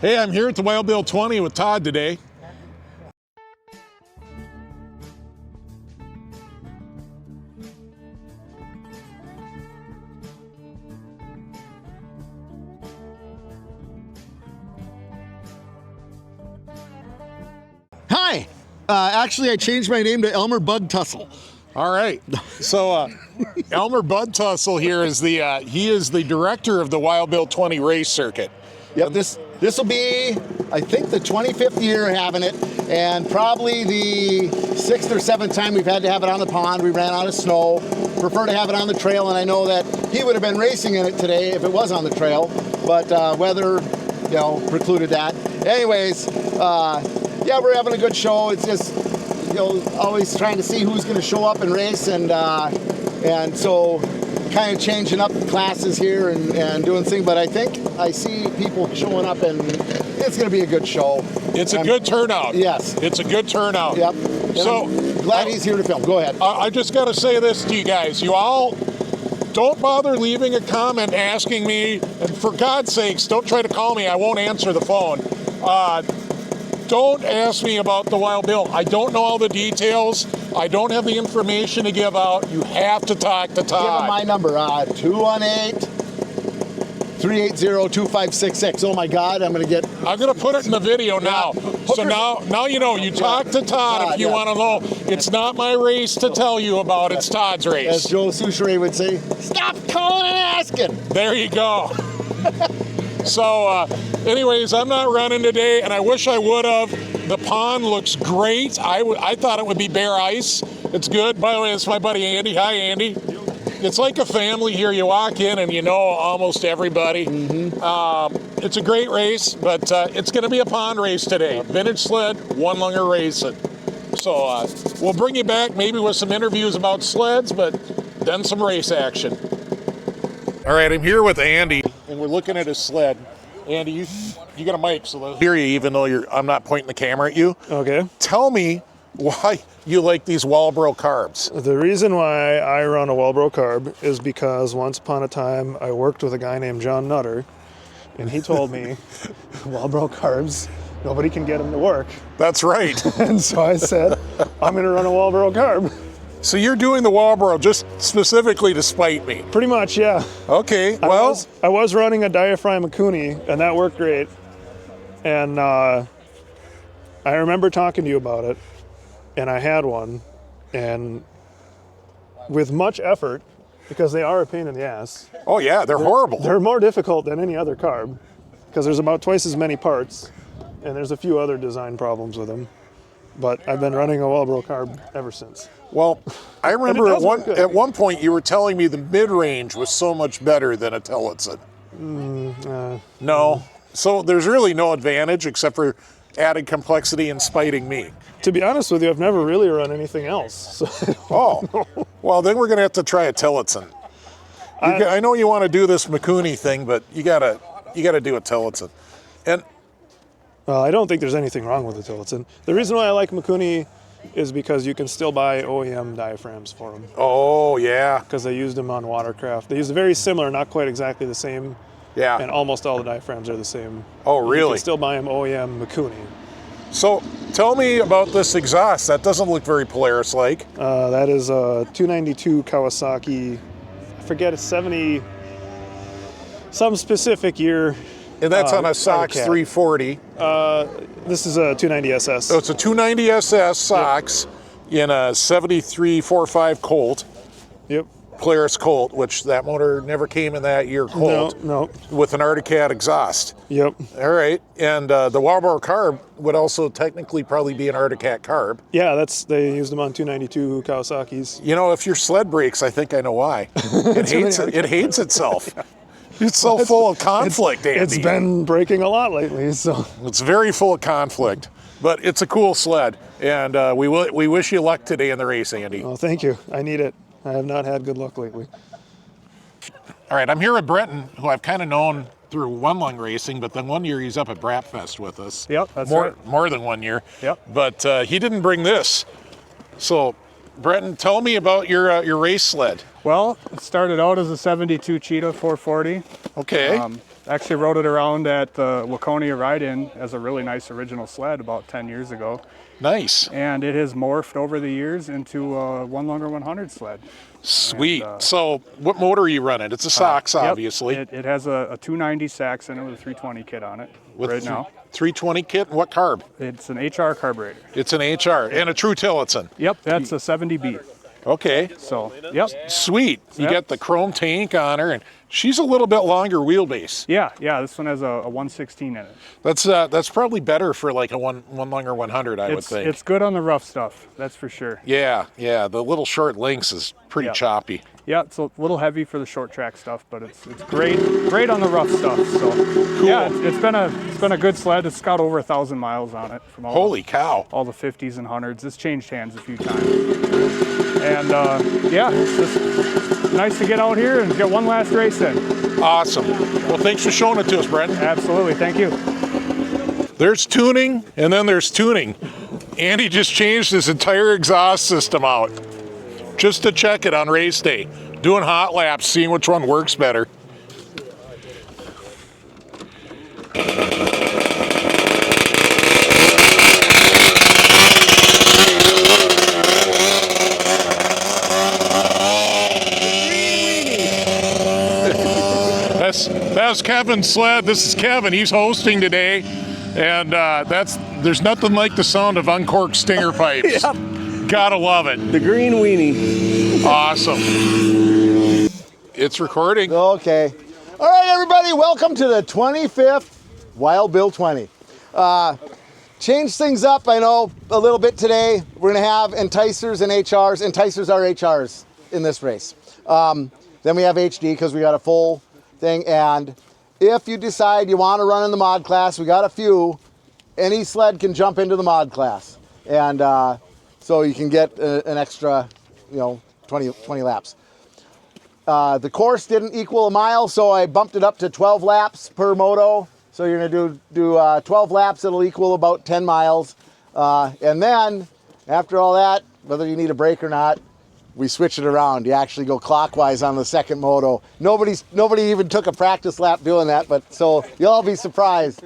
Hey, I'm here at the Wild Bill 20 with Todd today. Hi. Actually, I changed my name to Elmer Bud Tussle. All right. So Elmer Bud Tussle here is he is the director of the Wild Bill 20 race circuit. Yep. This will be, I think, the 25th year having it, and probably the 6th or 7th time we've had to have it on the pond. We ran out of snow. Prefer to have it on the trail, and I know that he would have been racing in it today if it was on the trail, but weather, precluded that. Anyways, yeah, we're having a good show. It's just, always trying to see who's going to show up and race, and so kind of changing up the classes here and doing things. But I think I see people showing up, and it's going to be a good show. It's a good turnout. Yes. It's a good turnout. Yep. So I'm glad he's here to film. Go ahead. I just got to say this to you guys. You all don't bother leaving a comment asking me, and for God's sakes, don't try to call me. I won't answer the phone. Don't ask me about the Wild Bill. I don't know all the details. I don't have the information to give out. You have to talk to Todd. Give him my number, 218-380-2566. Oh my God, I'm going to put it in the video now. So now you know. You talk to Todd if you want to know. It's not my race to tell you about. It's Todd's race. As Joe Souchere would say, stop calling and asking. There you go. So anyways, I'm not running today, and I wish I would have. The pond looks great. I thought it would be bare ice. It's good. By the way, it's my buddy Andy. Hi, Andy. It's like a family here. You walk in and you know almost everybody. Mm-hmm. It's a great race, but it's going to be a pond race today. Vintage sled, one lunger racing. So we'll bring you back maybe with some interviews about sleds, but then some race action. All right, I'm here with Andy, and we're looking at his sled. Andy, you got a mic, so they'll hear you even though I'm not pointing the camera at you. Okay. Tell me why you like these Walbro carbs. The reason why I run a Walbro carb is because once upon a time I worked with a guy named John Nutter, and he told me Walbro carbs, nobody can get them to work. That's right. And so I said, I'm going to run a Walbro carb. So you're doing the Walbro just specifically to spite me? Pretty much, yeah. Okay, well. I was running a diaphragm Mikuni, and that worked great. And I remember talking to you about it, and I had one, and with much effort, because they are a pain in the ass. Oh yeah, they're horrible. They're more difficult than any other carb, because there's about twice as many parts, and there's a few other design problems with them. But I've been running a Walbro carb ever since. Well, I remember at one point you were telling me the mid-range was so much better than a Tillotson. No. So there's really no advantage except for added complexity and spiting me. To be honest with you, I've never really run anything else. So oh, well then we're going to have to try a Tillotson. I know you want to do this Mikuni thing, but you gotta do a Tillotson. And well, I don't think there's anything wrong with the Tillotson. The reason why I like Mikuni is because you can still buy OEM diaphragms for them. Oh, yeah. Because they used them on watercraft. They use very similar, not quite exactly the same. Yeah. And almost all the diaphragms are the same. Oh, really? You can still buy them OEM Mikuni. So tell me about this exhaust. That doesn't look very Polaris-like. That is a 292 Kawasaki. I forget, it's 70, some specific year. And that's on a Sox 340. This is a 290 SS. So it's a 290 SS Sox in a 73.45 Colt. Yep. Polaris Colt, which that motor never came in that year Colt. No. With an Articat exhaust. Yep. All right. And the Walbro carb would also technically probably be an Articat carb. Yeah, they used them on 292 Kawasaki's. You know, if your sled breaks, I think I know why. It hates itself. It's so full of conflict, Andy. It's been breaking a lot lately, so. It's very full of conflict, but it's a cool sled, and we wish you luck today in the race, Andy. Oh, thank you. I need it. I have not had good luck lately. All right, I'm here with Brenten, who I've kind of known through one lung racing, but then one year he's up at Bratfest with us. Yep, that's right. More than 1 year. Yep. But he didn't bring this. So, Brenten, tell me about your race sled. Well, it started out as a 72 Cheetah 440. Okay. Actually rode it around at the Waconia Ride-In as a really nice original sled about 10 years ago. Nice. And it has morphed over the years into a One Longer 100 sled. Sweet. And, so what motor are you running? It's a Sox, yep, obviously. It has a 290 Sax in it with a 320 kit on it now. 320 kit, and what carb? It's an HR carburetor. It's an HR and a true Tillotson. Yep, that's a 70B. Okay. So, yep. Sweet. You got the chrome tank on her, and she's a little bit longer wheelbase. Yeah, this one has a 116 in it. That's probably better for like a one longer 100, I would think. It's good on the rough stuff, that's for sure. Yeah. The little short links is pretty choppy. Yeah, it's a little heavy for the short track stuff, but it's great on the rough stuff. So cool. Yeah, it's been a good sled. It's got over 1,000 miles on it from Holy cow! All the 50s and 100s. It's changed hands a few times. And yeah, it's just nice to get out here and get one last race in. Awesome. Well, thanks for showing it to us, Brenten. Absolutely, thank you. There's tuning, and then there's tuning. Andy just changed his entire exhaust system out just to check it on race day. Doing hot laps, seeing which one works better. That's Kevin's sled. This is Kevin. He's hosting today, and there's nothing like the sound of uncorked stinger pipes. Yep. Gotta love it. The green weenie. Awesome. It's recording. Okay. All right, everybody, welcome to the 25th Wild Bill 20. Change things up, I know, a little bit today. We're going to have enticers and HRs. Enticers are HRs in this race. Then we have HD because we got a full thing. And if you decide you want to run in the mod class, we got a few. Any sled can jump into the mod class. And so you can get an extra, 20 laps. The course didn't equal a mile, so I bumped it up to 12 laps per moto. So you're gonna do 12 laps, it'll equal about 10 miles. And then, after all that, whether you need a break or not, we switch it around. You actually go clockwise on the second moto. Nobody even took a practice lap doing that, but so you'll all be surprised.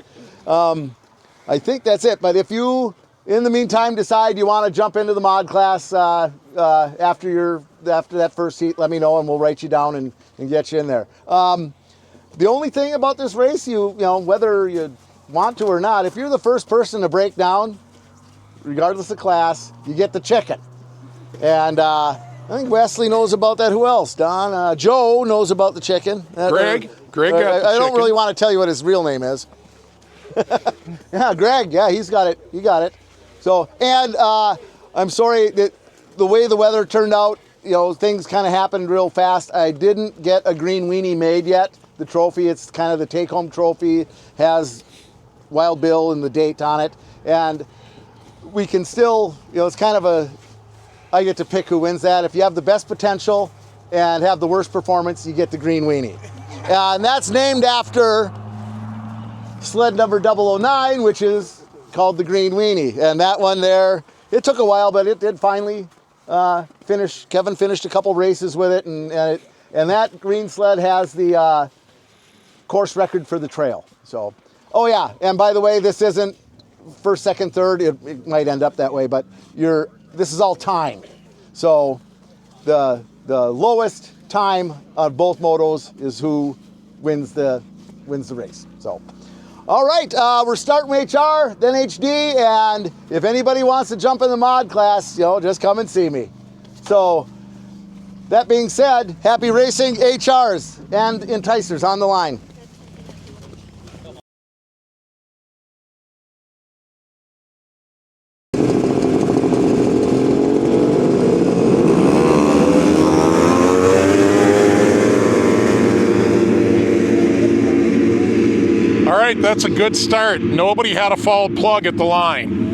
I think that's it, but if you, in the meantime, decide you want to jump into the mod class after that first heat, let me know and we'll write you down and get you in there. The only thing about this race, whether you want to or not, if you're the first person to break down, regardless of class, you get the chicken. And I think Wesley knows about that. Who else? Don? Joe knows about the chicken. Greg got the I don't chicken. really want to tell you what his real name is. Yeah, Greg. Yeah, he's got it. He got it. So, and I'm sorry that the way the weather turned out, things kind of happened real fast. I didn't get a green weenie made yet. The trophy, it's kind of the take-home trophy, has Wild Bill and the date on it. And we can still, it's kind of I get to pick who wins that. If you have the best potential and have the worst performance, you get the green weenie. And that's named after sled number 009, which is called the green weenie. And that one there, it took a while, but it did finally finish. Kevin finished a couple races with it, and that green sled has the course record for the trail. So, oh yeah, and by the way, this isn't first, second, third. It might end up that way, but this is all timed. So the lowest time on both motos is who wins the race. So, all right, we're starting with HR, then HD, and if anybody wants to jump in the mod class, just come and see me. So, that being said, happy racing, HRs and enticers on the line. All right, that's a good start. Nobody had a fouled plug at the line.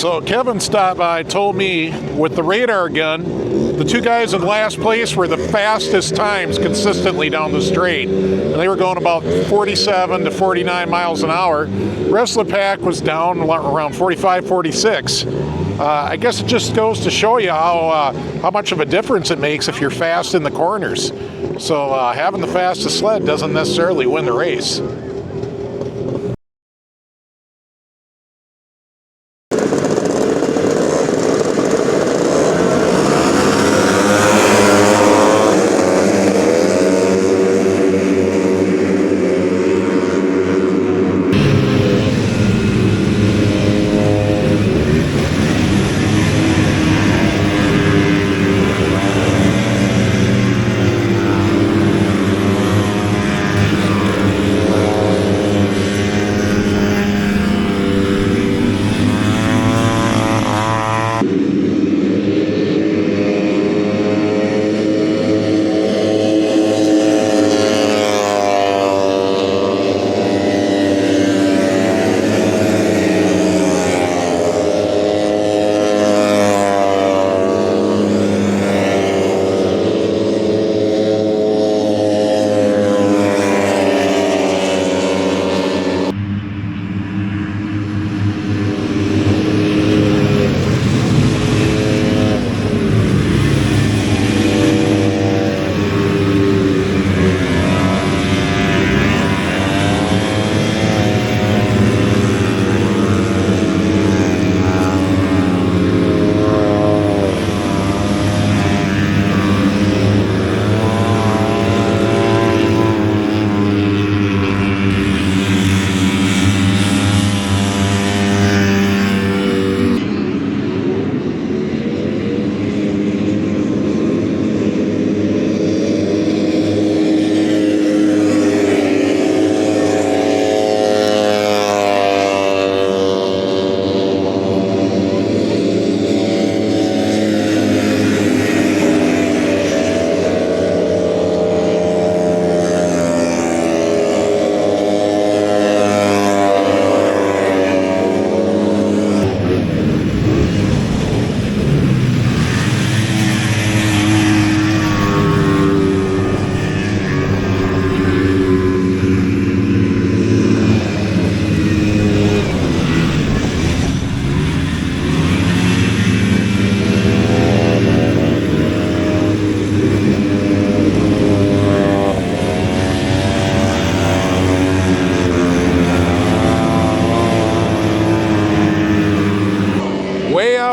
So Kevin stopped by, told me with the radar gun, the two guys in last place were the fastest times consistently down the straight. And they were going about 47 to 49 miles an hour. The rest of the pack was down around 45, 46. I guess it just goes to show you how much of a difference it makes if you're fast in the corners. So having the fastest sled doesn't necessarily win the race.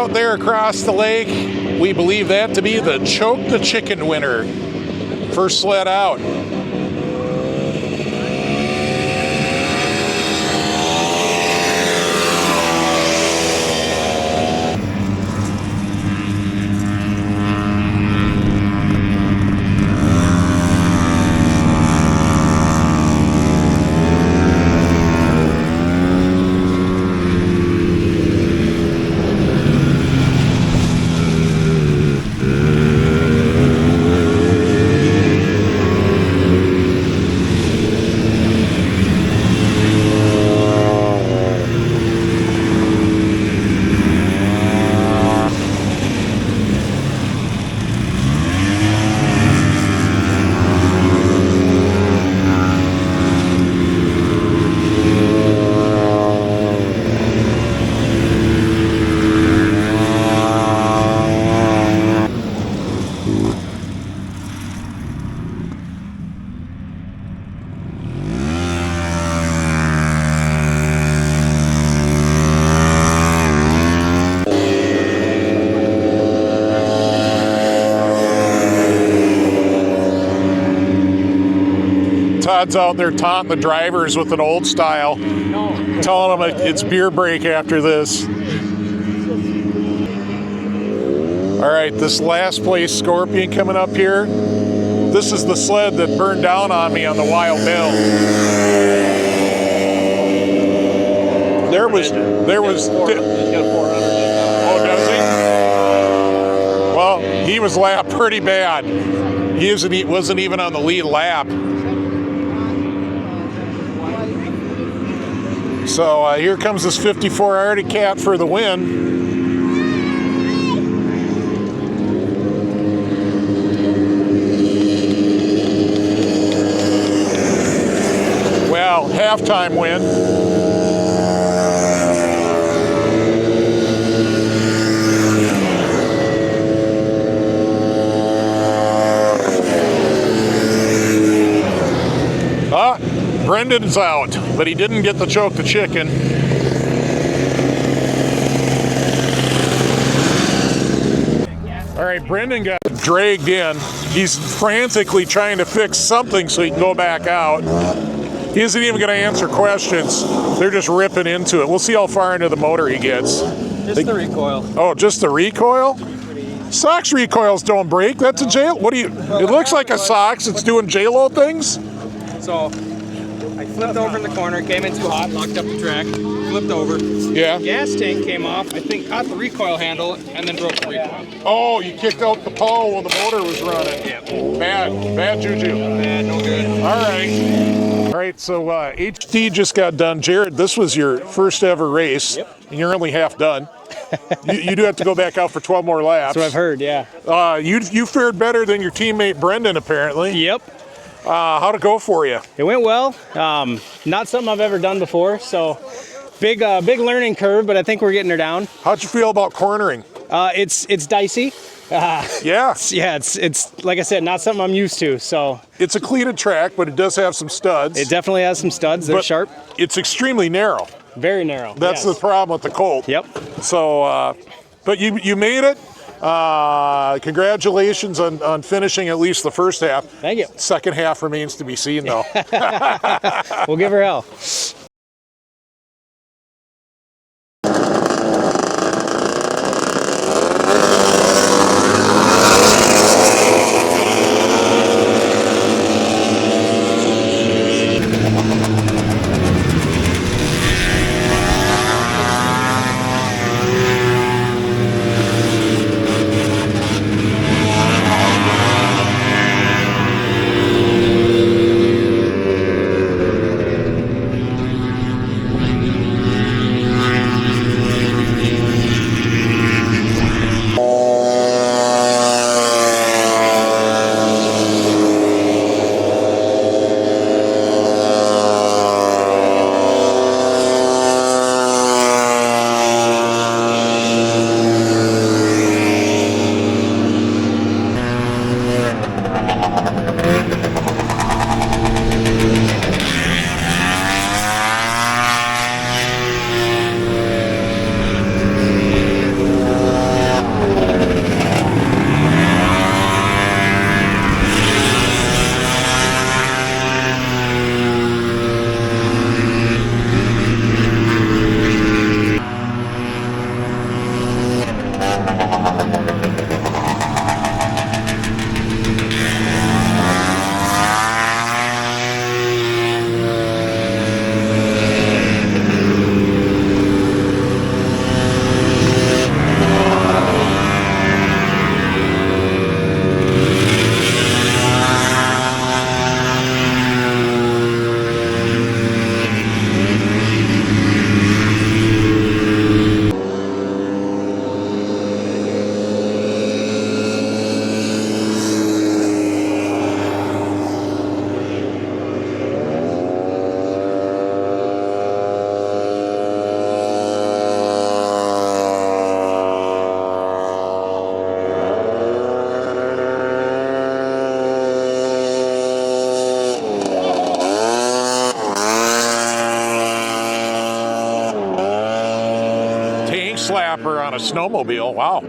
There across the lake, we believe that to be the Choke the Chicken winner. First sled out. Todd's out there taunting the drivers with an old style, telling them it's beer break after this. All right, this last place Scorpion coming up here. This is the sled that burned down on me on the Wild Bill. There was. Oh, does he? Well, he was lapped pretty bad. He wasn't even on the lead lap. So here comes this 54 Arctic Cat for the win. Well, halftime win. Brendan's out, but he didn't get to choke the chicken. All right, Brenden got dragged in. He's frantically trying to fix something so he can go back out. He isn't even going to answer questions. They're just ripping into it. We'll see how far into the motor he gets. Just the recoil. Oh, just the recoil? Sox recoils don't break. That's a J. What do you? It looks like a Sox. It's doing J-Lo things. So I flipped over in the corner, came in too hot, locked up the track, flipped over. Yeah. Gas tank came off, I think caught the recoil handle, and then broke the recoil. Oh, you kicked out the pole while the motor was running. Yep. Bad juju. Bad, no good. All right, so HD just got done. Jared, this was your first ever race, and you're only half done. you do have to go back out for 12 more laps. That's what I've heard, yeah. You fared better than your teammate Brenden, apparently. Yep. How'd it go for you? It went well. Not something I've ever done before, so big learning curve, but I think we're getting her down. How'd you feel about cornering? It's dicey. Yeah. It's like I said, not something I'm used to. So it's a cleated track, but it does have some studs. It definitely has some studs. They're sharp. It's extremely narrow. Very narrow. That's the problem with the Colt. Yep. So, but you made it. Congratulations on finishing at least the first half. Thank you. Second half remains to be seen, though. We'll give her hell. Slapper on a snowmobile. Wow.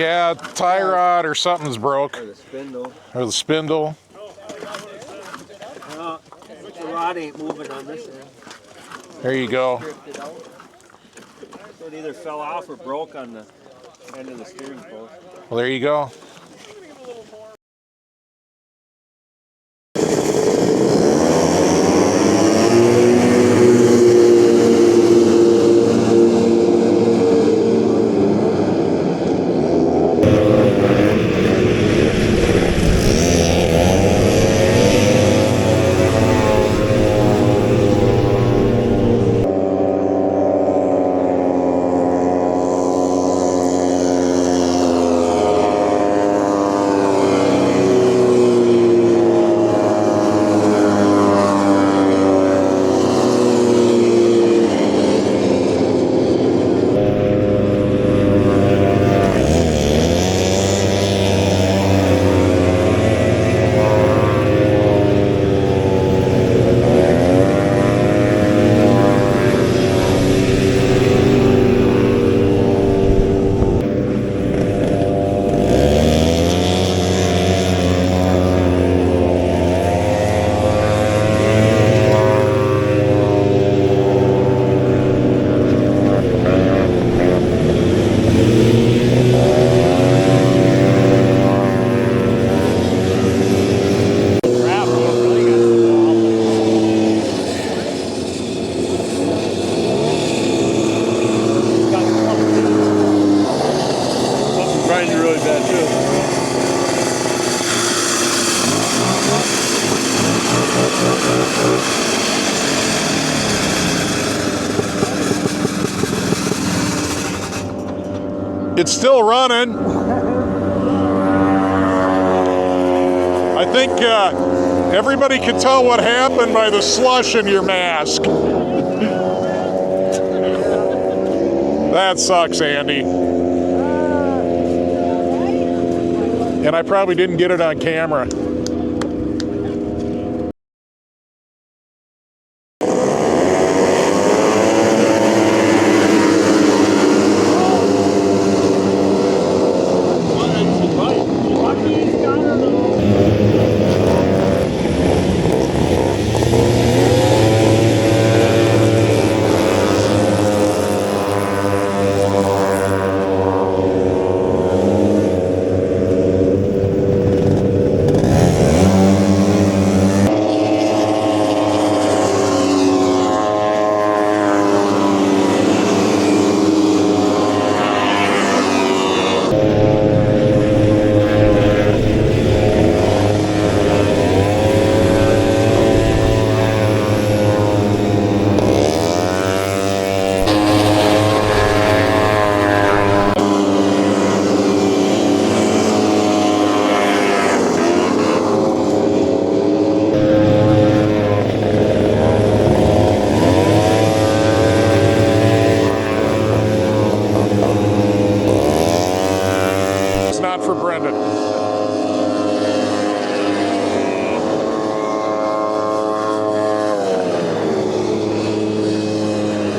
Yeah, tie rod or something's broke. Or the spindle. Or the spindle. The rod ain't moving on this end. There you go. Drifted out. So it either fell off or broke on the end of the steering post. Well, there you go. It's still running. I think everybody can tell what happened by the slush in your mask. That sucks, Andy. And I probably didn't get it on camera. For Brenden.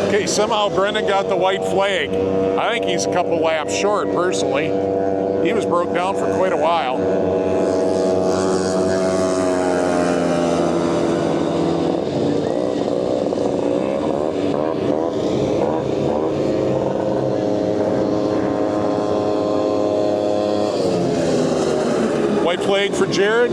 Okay, somehow Brenden got the white flag. I think he's a couple laps short, personally. He was broke down for quite a while. White flag for Jared.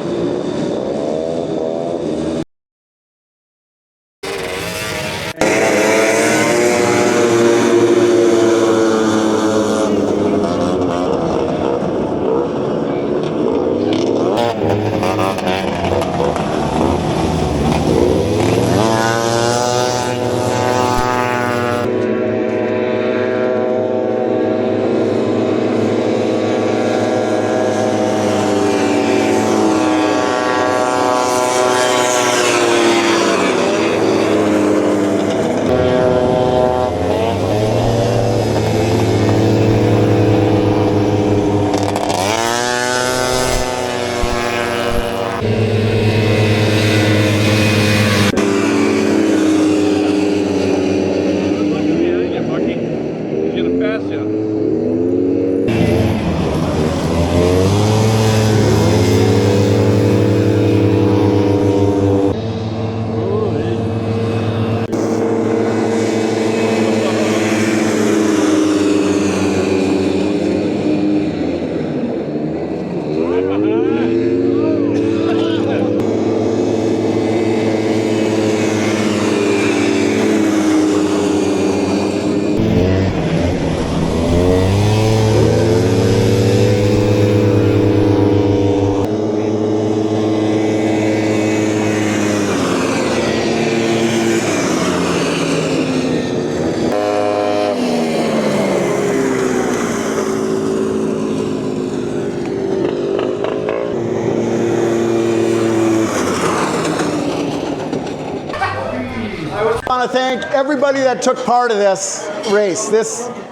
want to thank everybody that took part of this race.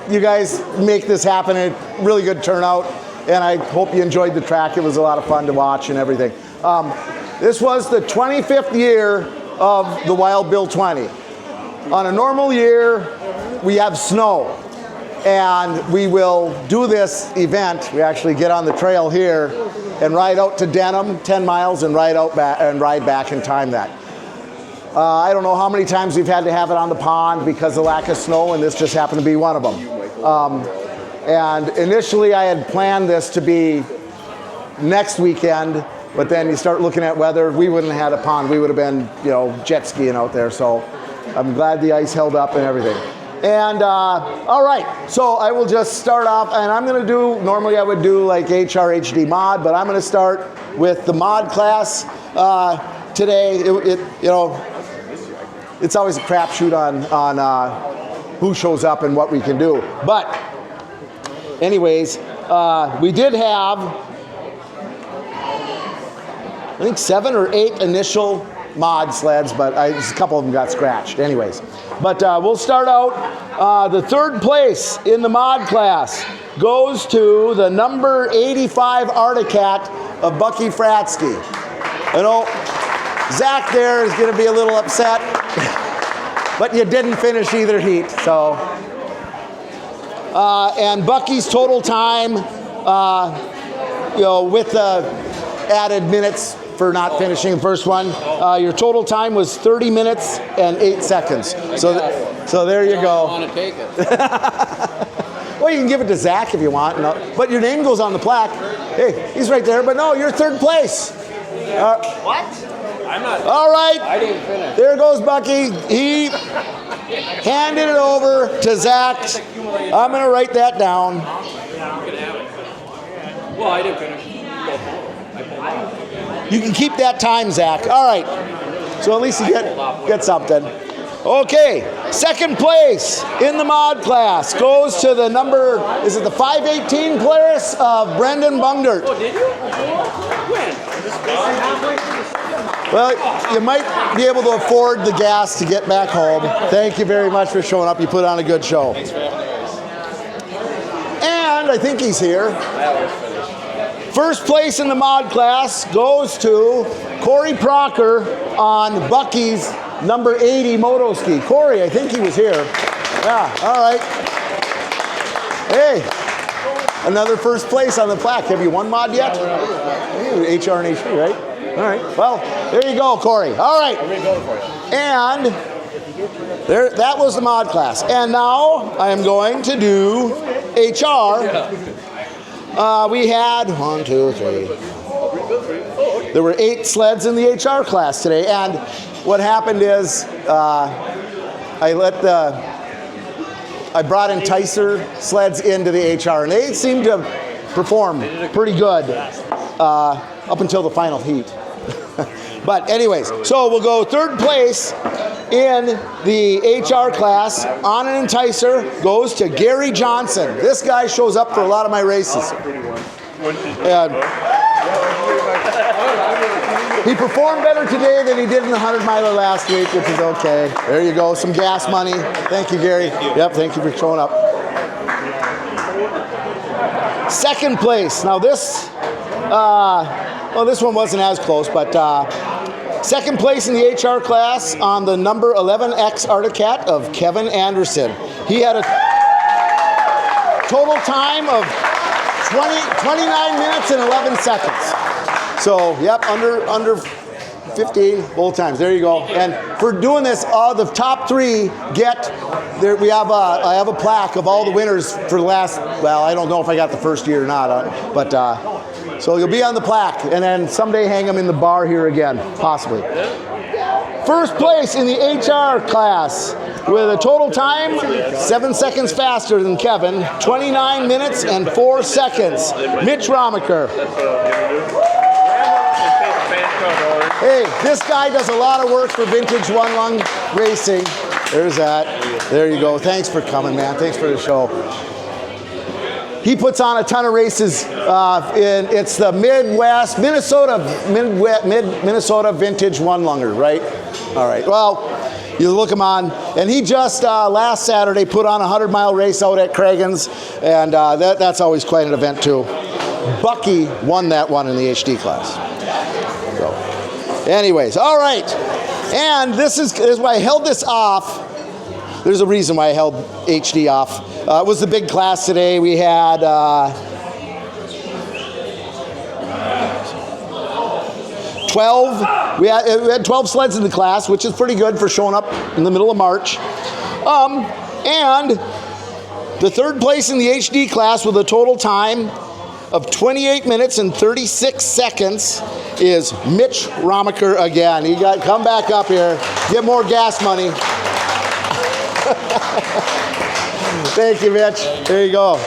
You guys make this happen. A really good turnout, and I hope you enjoyed the track. It was a lot of fun to watch and everything. This was the 25th year of the Wild Bill 20. On a normal year, we have snow, and we will do this event. We actually get on the trail here and ride out to Denham, 10 miles, and ride back and time that. I don't know how many times we've had to have it on the pond because of lack of snow, and this just happened to be one of them. And initially I had planned this to be next weekend, but then you start looking at weather, we wouldn't have had a pond. We would have been, jet skiing out there. So I'm glad the ice held up and everything. And all right, so I will just start off, and I'm going to do, normally I would do like HRHD mod, but I'm going to start with the mod class today. It's always a crapshoot on who shows up and what we can do. But anyways, we did have, I think 7 or 8 initial mod sleds, but a couple of them got scratched. Anyways, but we'll start out. The third place in the mod class goes to the number 85 Articat of Bucky Fratsky. I know Zach there is going to be a little upset, but you didn't finish either heat. So, and Bucky's total time, with the added minutes for not finishing the first one, your total time was 30 minutes and 8 seconds. So there you go. I want to take it. Well, you can give it to Zach if you want, but your name goes on the plaque. Hey, he's right there, but no, you're third place. What? I'm not. All right. I didn't finish. There goes Bucky. He handed it over to Zach. I'm going to write that down. Well, I didn't finish. You can keep that time, Zach. All right. So at least you get something. Okay. Second place in the mod class goes to the number, is it the 518 Polaris of Brenden Bungert? Oh, did you? When? Well, you might be able to afford the gas to get back home. Thank you very much for showing up. You put on a good show. Thanks for having us. And I think he's here. First place in the mod class goes to Corey Procker on Bucky's number 80 moto ski. Corey, I think he was here. Yeah, all right. Hey, another first place on the plaque. Have you won mod yet? HR and HP, right? All right. Well, there you go, Corey. All right. And that was the mod class. And now I am going to do HR. We had 1, 2, 3. There were 8 sleds in the HR class today. And what happened is I brought Enticer sleds into the HR, and they seemed to perform pretty good up until the final heat. But anyways, so we'll go third place in the HR class on an Enticer goes to Gary Johnson. This guy shows up for a lot of my races. And he performed better today than he did in the 100-miler last week, which is okay. There you go, some gas money. Thank you, Gary. Yep, thank you for showing up. Second place. Now this, this one wasn't as close, but second place in the HR class on the number 11X Articat of Kevin Anderson. He had a total time of 29 minutes and 11 seconds. So, yep, under 15 both times. There you go. And for doing this, the top 3 get there. I have a plaque of all the winners for the last. Well, I don't know if I got the first year or not, but so you'll be on the plaque, and then someday hang them in the bar here again, possibly. First place in the HR class with a total time 7 seconds faster than Kevin, 29 minutes and 4 seconds. Mitch Romaker. Hey, this guy does a lot of work for Vintage One Lung Racing. There's that. There you go. Thanks for coming, man. Thanks for the show. He puts on a ton of races. It's the Midwest, Minnesota Vintage One Lunger, right? All right. Well, You look him on, and he just last Saturday put on a 100-mile race out at Cragen's, and that's always quite an event too. Bucky won that one in the HD class. So, anyways, all right, and this is why I held this off. There's a reason why I held HD off. It was the big class today. We had 12. We had 12 sleds in the class, which is pretty good for showing up in the middle of March. And the third place in the HD class with a total time of 28 minutes and 36 seconds is Mitch Romaker again. He got come back up here, get more gas money. Thank you, Mitch. There you go.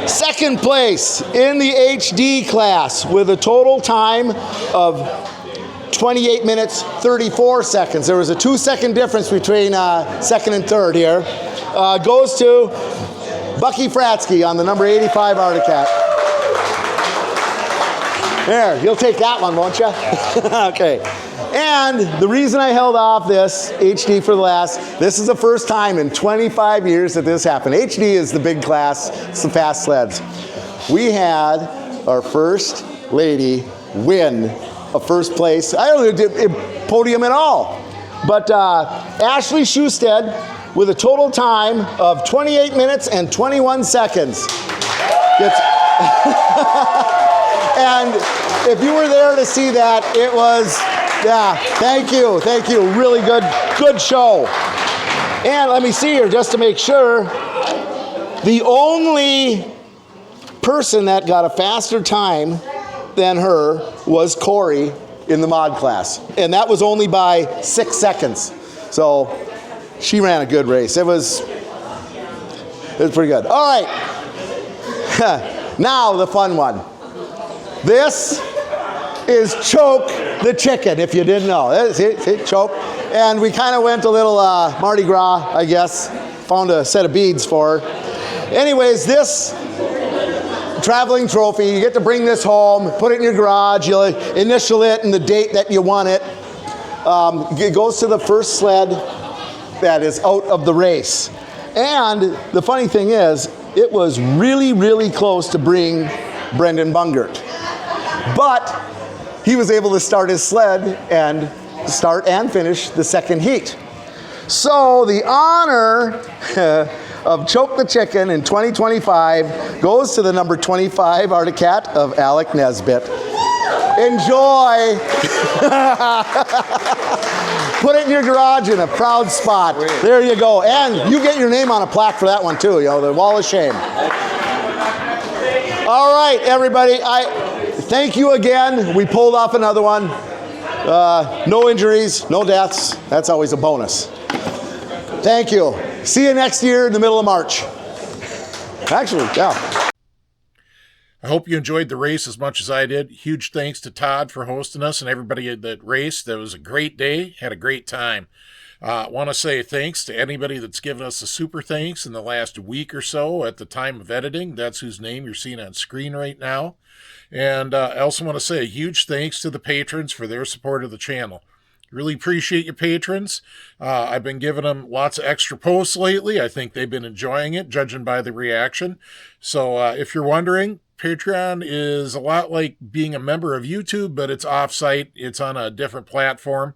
Second place in the HD class with a total time of 28 minutes, 34 seconds. There was a 2-second difference between second and third here. Goes to Bucky Fratsky on the number 85 Arctic Cat. There, you'll take that one, won't you? Okay. And the reason I held off this HD for the last, this is the first time in 25 years that this happened. HD is the big class, it's the fast sleds. We had our first lady win a first place. I don't know, podium at all. But Ashley Schusted with a total time of 28 minutes and 21 seconds. And if you were there to see that, it was, yeah, thank you, really good show. And let me see here, just to make sure, the only person that got a faster time than her was Corey in the mod class. And that was only by 6 seconds. So she ran a good race. It was pretty good. All right, now the fun one. This is Choke the Chicken, if you didn't know. It's Choke. And we kind of went a little Mardi Gras, I guess. Found a set of beads for her. Anyways, this traveling trophy, you get to bring this home, put it in your garage, you'll initial it and the date that you want it. It goes to the first sled that is out of the race. And the funny thing is, it was really, really close to bring Brenden Bungert. But he was able to start his sled and start and finish the second heat. So the honor of Choke the Chicken in 2025 goes to the number 25 Arctic Cat of Alec Nesbitt. Enjoy. Put it in your garage in a proud spot. There you go. And you get your name on a plaque for that one too, the Wall of Shame. All right, everybody. Thank you again. We pulled off another one. No injuries, no deaths. That's always a bonus. Thank you. See you next year in the middle of March. Actually, yeah. I hope you enjoyed the race as much as I did. Huge thanks to Todd for hosting us and everybody that raced. That was a great day. Had a great time. Want to say thanks to anybody that's given us a super thanks in the last week or so at the time of editing. That's whose name you're seeing on screen right now. And I also want to say a huge thanks to the patrons for their support of the channel. Really appreciate you patrons. I've been giving them lots of extra posts lately. I think they've been enjoying it, judging by the reaction. So if you're wondering, Patreon is a lot like being a member of YouTube, but it's off-site. It's on a different platform.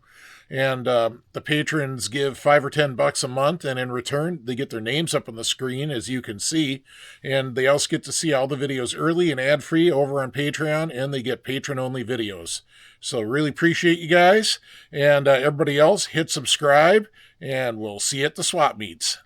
And the patrons give $5 or $10 a month, and in return, they get their names up on the screen, as you can see. And they also get to see all the videos early and ad-free over on Patreon, and they get patron-only videos. So really appreciate you guys. And everybody else, hit subscribe, and we'll see you at the swap meets.